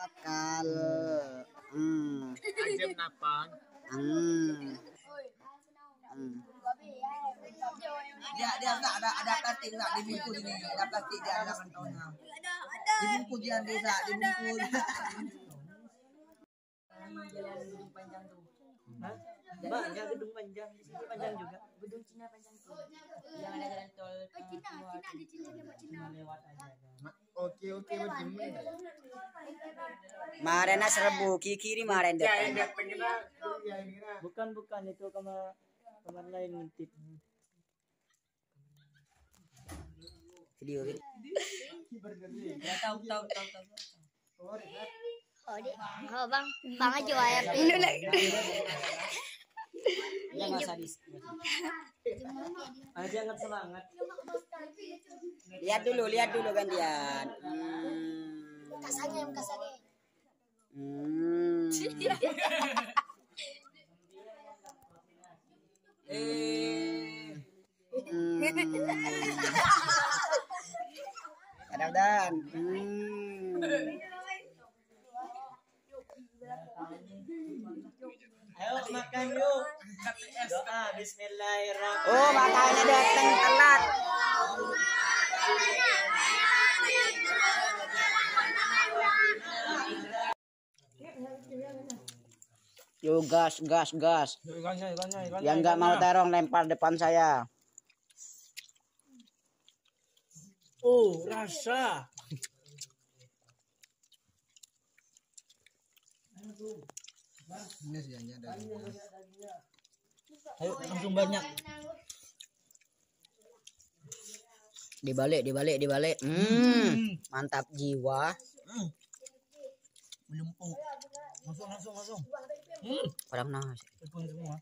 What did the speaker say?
akal. Ajem napang. Dia enggak ada plastik enggak dibungkus ini. Ada plastik dia ada kantongnya. Dibungkus dia desa, dibungkus. Jalan gedung panjang tuh. Hah? Mbak, enggak gedung panjang, di sini panjang juga. Gedung Cina panjang tuh. Yang ada jalan tol. Cina lewat aja. Oke begini. Marena serbu kiri maren Ya depan. ini pengen Bukan itu kamar lain ngintip. Video. Ya tahu. Oh bang aja air dulu lagi. Ya enggak sadis. Aja jangan semangat. Lihat dulu gantian. Kasanya. Kadang-kadang. Ayo makan yuk. Doa bismillahirrahmanirrahim. Oh, makanya datang telat. Yo gas. Yang nggak mau terong lempar depan saya. Oh, rasa. Ini sih ada. Ayo langsung banyak. Dibalik. Mantap jiwa. Melempung. Langsung. Padang nasi. Tepung semua.